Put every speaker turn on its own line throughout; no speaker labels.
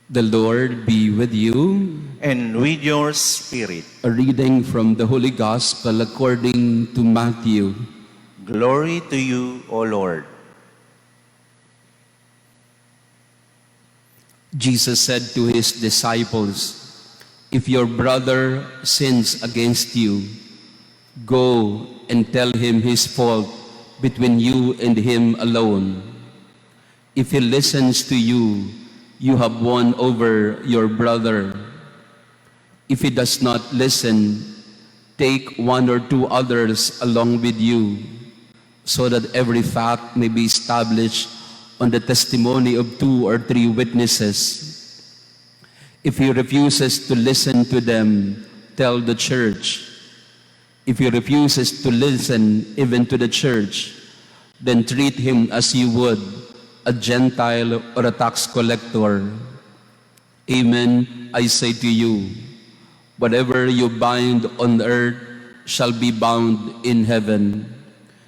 The Lord be with you.
And with your spirit.
A reading from the Holy Gospel according to Matthew.
Glory to you, O Lord.
Jesus said to his disciples, "If your brother sins against you, go and tell him his fault between you and him alone. If he listens to you, you have won over your brother. If he does not listen, take one or two others along with you, so that every fact may be established on the testimony of 2 or 3 witnesses. If he refuses to listen to them, tell the church. If he refuses to listen even to the church, then treat him as you would a Gentile or a tax collector. Amen, I say to you, whatever you bind on earth shall be bound in heaven,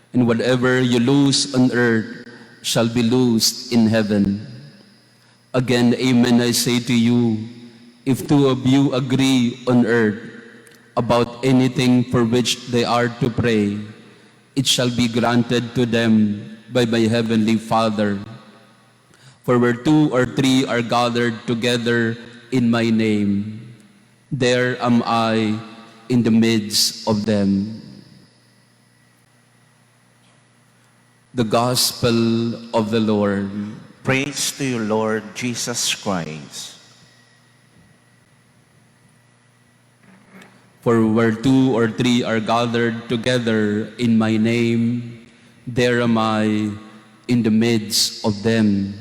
and whatever you loose on earth shall be loosed in heaven. Again, amen, I say to you, if 2 of you agree on earth about anything for which they are to pray, it shall be granted to them by my heavenly Father. For where 2 or 3 are gathered together in my name, there am I in the midst of them." The Gospel of the Lord.
Praise to you, Lord Jesus Christ.
For where 2 or 3 are gathered together in my name, there am I in the midst of them.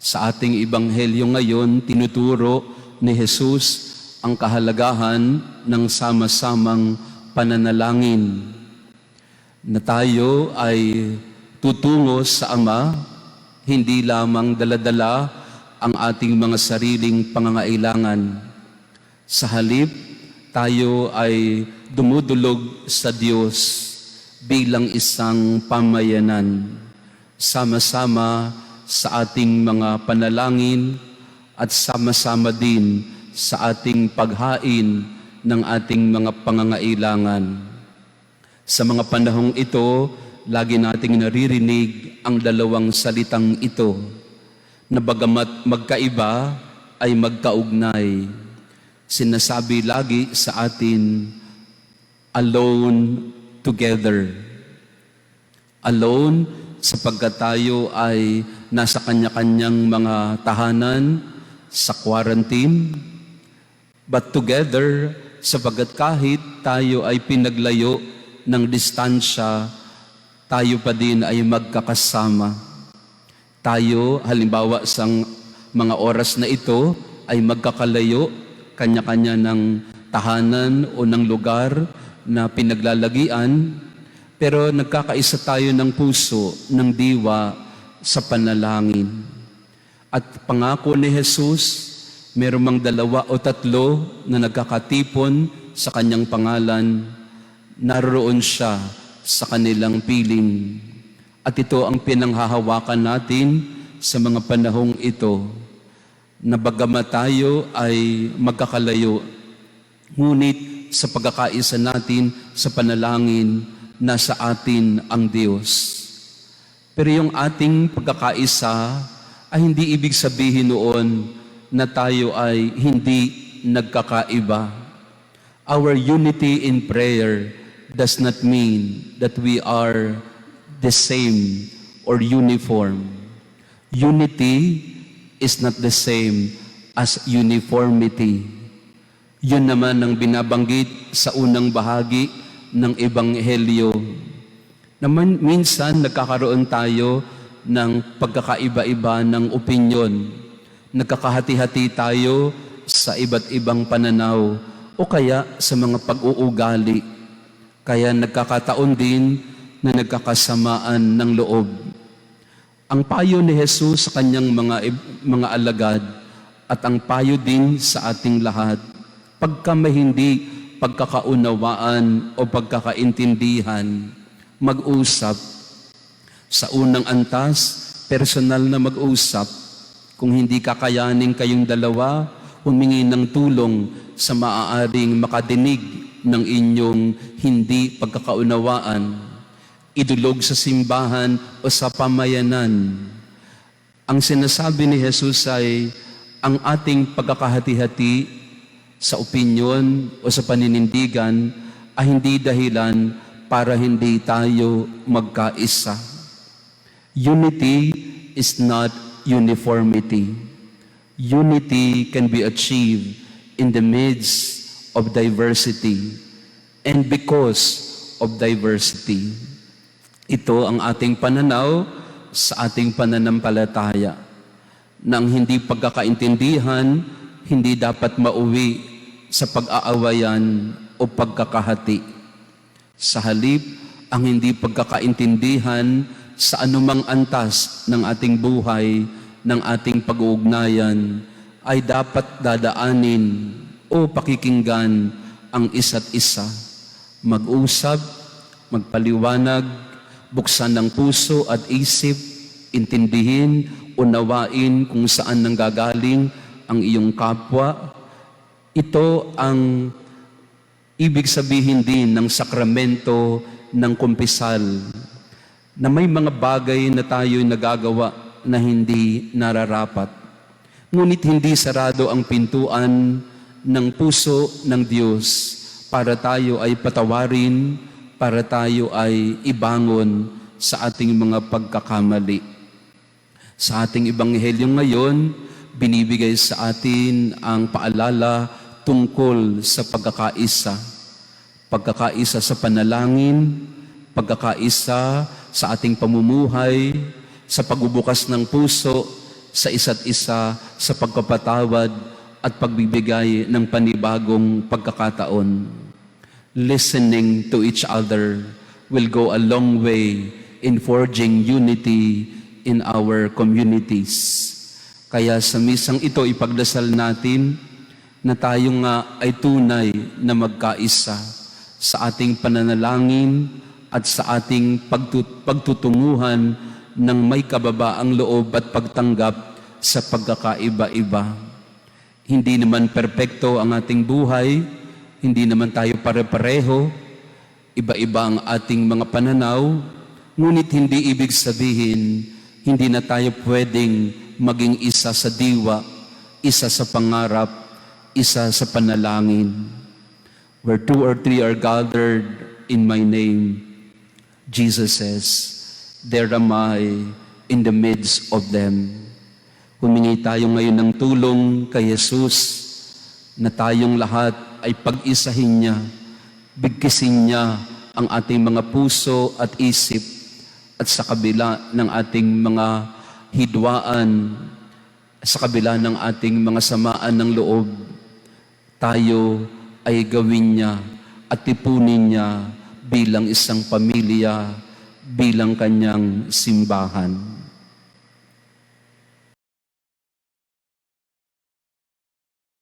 Sa ating ebanghelyo ngayon, tinuturo ni Jesus ang kahalagahan ng sama-samang pananalangin, na tayo ay tutungo sa Ama, hindi lamang dala-dala ang ating mga sariling pangangailangan. Sa halip, tayo ay dumudulog sa Diyos bilang isang pamayanan, sama-sama sa ating mga panalangin at sama-sama din sa ating paghain ng ating mga pangangailangan. Sa mga panahong ito, lagi nating naririnig ang dalawang salitang ito, na bagamat magkaiba ay magkaugnay. Sinasabi lagi sa atin, alone together. Alone sapagkat tayo ay nasa kanya-kanyang mga tahanan, sa quarantine, but together sapagkat kahit tayo ay pinaglayo ng distansya, tayo pa din ay magkakasama. Tayo, halimbawa sa mga oras na ito, ay magkakalayo, kanya-kanya ng tahanan o ng lugar na pinaglalagian, pero nagkakaisa tayo ng puso, ng diwa sa panalangin. At pangako ni Jesus, merong 2 o 3 na nagkakatipon sa kanyang pangalan, naroon siya sa kanilang piling. At ito ang pinanghahawakan natin sa mga panahong ito, na bagamat tayo ay magkakalayo, ngunit sa pagkakaisa natin sa panalangin, nasa atin ang Diyos. Pero yung ating pagkakaisa ay hindi ibig sabihin noon na tayo ay hindi nagkakaiba. Our unity in prayer does not mean that we are the same or uniform. Unity is not the same as uniformity. Yun naman ang binabanggit sa unang bahagi ng Ebanghelyo. Naman minsan nagkakaroon tayo ng pagkakaiba-iba ng opinyon. Nagkakahati-hati tayo sa iba't ibang pananaw o kaya sa mga pag-uugali. Kaya nagkakataon din na nagkakasamaan ng loob. Ang payo ni Jesus sa kanyang mga alagad at ang payo din sa ating lahat, pagka may hindi pagkakaunawaan o pagkakaintindihan, mag-usap. Sa unang antas, personal na mag-usap. Kung hindi kakayanin kayong dalawa, humingi ng tulong sa maaaring makadinig ng inyong hindi pagkakaunawaan. Idulog sa simbahan o sa pamayanan. Ang sinasabi ni Jesus ay ang ating pagkakahati-hati sa opinyon o sa paninindigan ay hindi dahilan para hindi tayo magkaisa. Unity is not uniformity. Unity can be achieved in the midst of diversity and because of diversity. Ito ang ating pananaw sa ating pananampalataya na ang hindi pagkakaintindihan hindi dapat mauwi sa pag-aawayan o pagkakahati. Sa halip, ang hindi pagkakaintindihan sa anumang antas ng ating buhay, ng ating pag-uugnayan, ay dapat dadaanin o pakikinggan ang isa't isa. Mag-usap, magpaliwanag, buksan ng puso at isip, intindihin, unawain kung saan nanggagaling ang iyong kapwa. Ito ang ibig sabihin din ng sakramento ng kumpisal, na may mga bagay na tayo'y nagagawa na hindi nararapat. Ngunit hindi sarado ang pintuan ng puso ng Diyos para tayo ay patawarin, para tayo ay ibangon sa ating mga pagkakamali. Sa ating ebanghelyo ngayon, binibigay sa atin ang paalala tungkol sa pagkakaisa. Pagkakaisa sa panalangin, pagkakaisa sa ating pamumuhay, sa pagbubukas ng puso sa isa't isa, sa pagpapatawad at pagbibigay ng panibagong pagkakataon. Listening to each other will go a long way in forging unity in our communities. Kaya sa misang ito, ipagdasal natin na tayo nga ay tunay na magkaisa sa ating pananalangin at sa ating pagtutunguhan ng may kababaang loob at pagtanggap sa pagkakaiba-iba. Hindi naman perpekto ang ating buhay, hindi naman tayo pare-pareho, iba-iba ang ating mga pananaw, ngunit hindi ibig sabihin, hindi na tayo pwedeng maging isa sa diwa, isa sa pangarap, isa sa panalangin. Where 2 or 3 are gathered in my name, Jesus says, there am I in the midst of them. Humingi tayo ngayon ng tulong kay Jesus na tayong lahat ay pag-isahin niya, bigkisin niya ang ating mga puso at isip at sa kabila ng ating mga hidwaan, sa kabila ng ating mga samaan ng loob, tayo ay gawin niya at tipunin niya bilang isang pamilya, bilang kanyang simbahan.